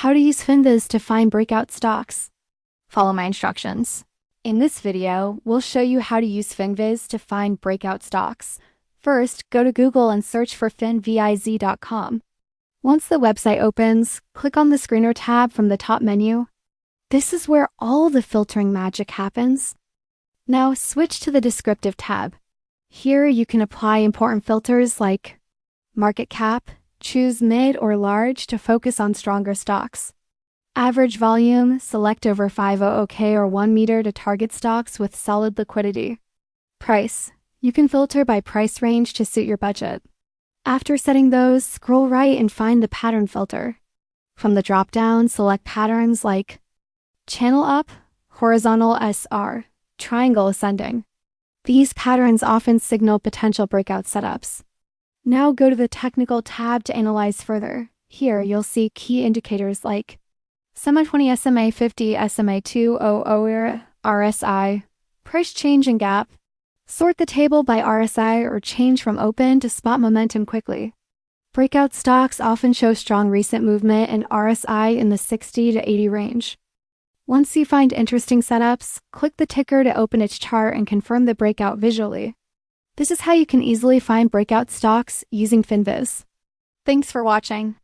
How to use Finviz to find breakout stocks. Follow my instructions. In this video, we'll show you how to use Finviz to find breakout stocks. First, go to Google and search for finviz.com. Once the website opens, click on the Screener tab from the top menu. This is where all the filtering magic happens. Now switch to the Descriptive tab. Here you can apply important filters like market cap. Choose mid or large to focus on stronger stocks. Average volume, select over 500K or 1 meter to target stocks with solid liquidity. Price, you can filter by price range to suit your budget. After setting those, scroll right and find the pattern filter. From the drop-down, select patterns like channel up, horizontal SR, triangle ascending. These patterns often signal potential breakout setups. Now go to the Technical tab to analyze further. Here you'll see key indicators like SMA20, SMA50, SMA200, RSI, price change and gap. Sort the table by RSI or change from open to spot momentum quickly. Breakout stocks often show strong recent movement and RSI in the 60 to 80 range. Once you find interesting setups, click the ticker to open its chart and confirm the breakout visually. This is how you can easily find breakout stocks using Finviz. Thanks for watching.